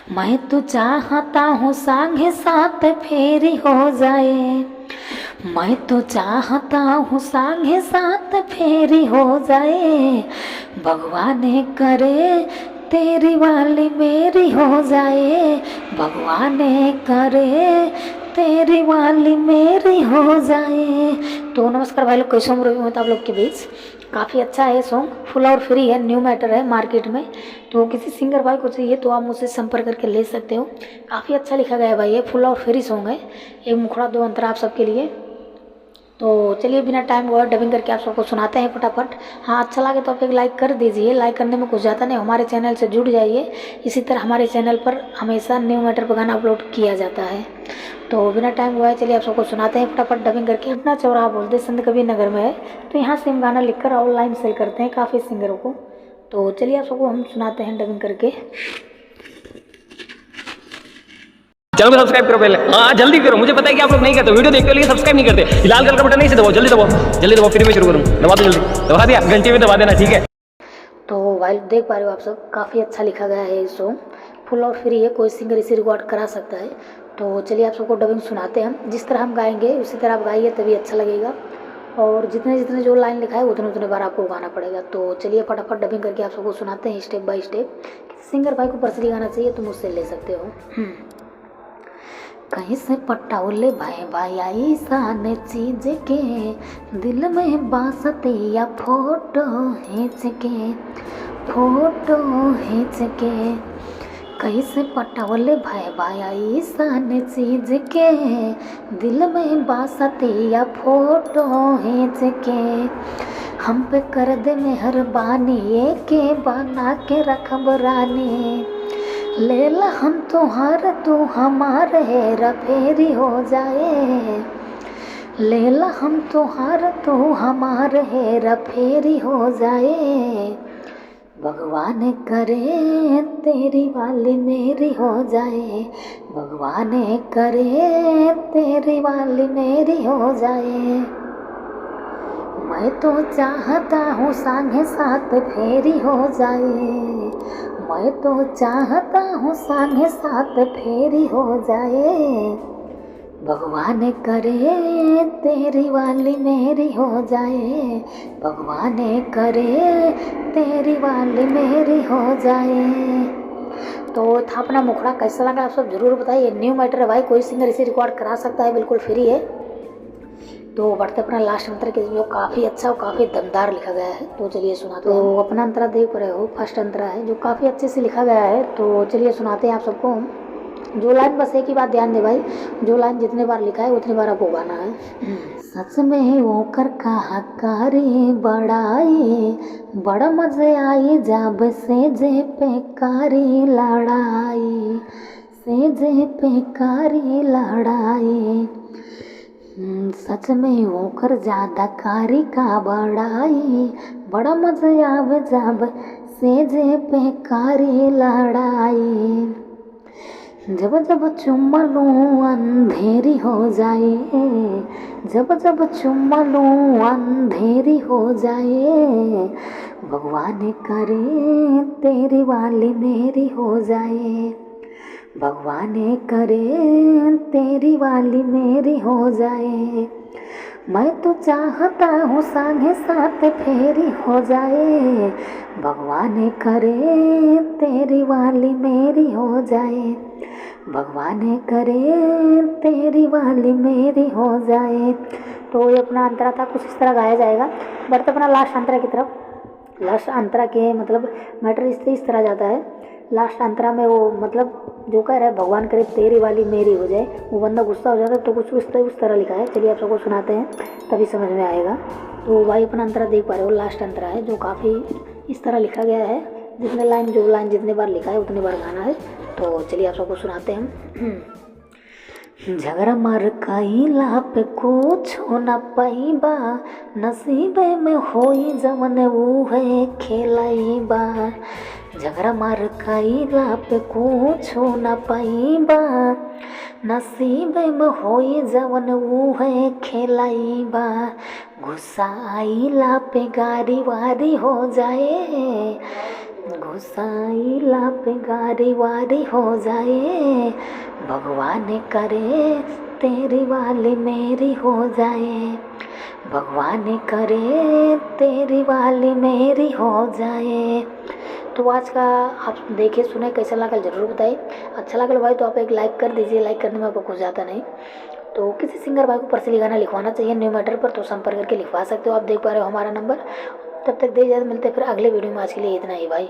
मैं तो चाहता हूँ संगे साथ फेरी हो जाए, मैं तो चाहता हूँ संगे साथ फेरी हो जाए, भगवान करे तेरी वाली मेरी हो जाए, भगवान करे तेरी वाली मेरी हो जाए। तो नमस्कार भाई लोग, कैसे हो आप लोग के बीच। काफ़ी अच्छा है सॉन्ग, फुल और फ्री है, न्यू मैटर है मार्केट में। तो किसी सिंगर भाई को चाहिए तो आप मुझसे संपर्क करके ले सकते हो। काफ़ी अच्छा लिखा गया है भाई, ये फुल और फ्री सॉन्ग है, एक मुखड़ा दो अंतरा आप सबके लिए। तो चलिए बिना टाइम हुआ डबिंग करके आप सबको सुनाते हैं फटाफट। हाँ, अच्छा लगे तो आप एक लाइक कर दीजिए, लाइक करने में कुछ ज़्यादा नहीं, हमारे चैनल से जुड़ जाइए। इसी तरह हमारे चैनल पर हमेशा न्यू मैटर पर गाना अपलोड किया जाता है। तो बिना टाइम हुआ है चलिए आप सबको सुनाते हैं फटाफट डबिंग करके। अपना चौराहा बोलते संत कबीर नगर में है, तो यहाँ से हम गाना लिखकर ऑनलाइन सेल करते हैं काफ़ी सिंगरों को। तो चलिए आप सबको हम सुनाते हैं डबिंग करके। चैनल को सब्सक्राइब करो पहले, हाँ जल्दी करो, मुझे पता है कि आप लोग नहीं करते, वीडियो देखते हो लेकिन सब्सक्राइब नहीं करते। लाल कलर का बटन नहीं से दबाओ, जल्दी दबाओ, जल्दी दबाओ, फिर मैं शुरू करूँ। दबा दो जल्दी, दबा दिया, घंटे में दबा देना, ठीक है। तो भाई देख पा रहे हो आप सब, काफ़ी अच्छा लिखा गया है ये सॉन्ग, फुल और फ्री है, कोई सिंगर इसे रिकॉर्ड करा सकता है। तो चलिए आप सबको डबिंग सुनाते हैं हम, जिस तरह हम गाएंगे उसी तरह आप गाइए तभी अच्छा लगेगा। और जितने जितने जो लाइन लिखा है उतने उतने बार आपको गाना पड़ेगा। तो चलिए फटाफट डबिंग करके आप सबको सुनाते हैं स्टेप बाय स्टेप। सिंगर भाई को पर्सनली गाना चाहिए तो मुझसे ले सकते हो। कहीं से पटाओले भाई भाई आई सान चीज के, दिल में बासते या फोटो खींच के, फोटो खींच के। कहीं से पटाओले भाई भाई आई सान चीज के, दिल में बासते या फोटो खींच के। हम पे कर दे मेहरबानी, ये के बना के रखब रानी, लेला हम तुहार तू हमार हेरा फेरी हो जाए, लेला हम तुहार तू हमार हेरा फेरी हो जाए, भगवान करे तेरी वाली मेरी हो जाए, भगवान करे तेरी वाली मेरी हो जाए। मैं तो चाहता हूँ संगे साथ फेरी हो जाए, मैं तो चाहता हूँ संगे साथ फेरी हो जाए, भगवान करे तेरी वाली मेरी हो जाए, भगवान करे तेरी वाली मेरी हो जाए। तो था अपना मुखड़ा, कैसा लगा आप सब जरूर बताइए। न्यू मैटर है भाई, कोई सिंगर इसे रिकॉर्ड करा सकता है, बिल्कुल फ्री है। तो बढ़ते अपना लास्ट अंतरा के जो काफ़ी अच्छा और काफ़ी दमदार लिखा गया है, तो चलिए सुनाते हैं। तो अपना अंतरा देख रहे हो, फर्स्ट अंतरा है जो काफ़ी अच्छे से लिखा गया है। तो चलिए सुनाते हैं आप सबको हम। जो लाइन, बस एक ही बात ध्यान दे भाई, जो लाइन जितने बार लिखा है उतनी बार आपको गाना है। सच में वो कर कहाकारी बड़ाई, बड़ा मजे आई जब से जे पे कारी लड़ाई, से जे पे कारी लड़ाई। सच में होकर ज्यादा कारी का बड़ाई, बड़ा मजा आवे जब सेजे पे कारी लड़ाई। जब जब चुम्मा लूं अंधेरी हो जाए, जब जब चुम्मा लूं अंधेरी हो जाए, भगवान करे तेरी वाली मेरी हो जाए, भगवान करे तेरी वाली मेरी हो जाए। मैं तो चाहता हूँ संगे साथ फेरी हो जाए, भगवान करे तेरी वाली मेरी हो जाए, भगवान करे तेरी वाली मेरी हो जाए। तो ये अपना अंतरा था, कुछ इस तरह गाया जाएगा। बढ़ते अपना लास्ट अंतरा की तरफ। लास्ट अंतरा के मतलब मैटर इस तरह जाता है। लास्ट अंतरा में वो मतलब जो कह रहा है भगवान करे तेरी वाली मेरी हो जाए, वो बंदा गुस्सा हो जाता है, तो कुछ उस तरह लिखा है। चलिए आप सबको सुनाते हैं तभी समझ में आएगा। तो भाई अपना अंतरा देख पा रहे हो, लास्ट अंतरा है जो काफ़ी इस तरह लिखा गया है, जितने लाइन जो लाइन जितने बार लिखा है उतनी बार गाना है। तो चलिए आप सबको सुनाते हैं। झगड़ा मार कईला पे कुछ न पाइबा, नसीबे में होई जवन उहे खेलाइबा। झगड़ा मार कईला पे कुछ न पाइबा, नसीबे में होई जवन उहे खेलाइबा। गुस्सा आइला पे गारी वारी हो जाए, घुसाईला पे गारी वारी हो जाए, भगवान करे तेरी वाली मेरी हो जाए, भगवान करे तेरी वाली मेरी हो जाए। तो आज का आप देखे सुने कैसा लगा ज़रूर बताइए। अच्छा लगा भाई तो आप एक लाइक कर दीजिए, लाइक करने में आपको कुछ ज़्यादा नहीं। तो किसी सिंगर भाई को पर्सनली गाना लिखवाना चाहिए न्यू मैटर पर तो संपर्क करके लिखवा सकते हो। आप देख पा रहे हो हमारा नंबर। तब तक दे इजाज़त, मिलते हैं फिर अगले वीडियो में। आज के लिए इतना ही भाई।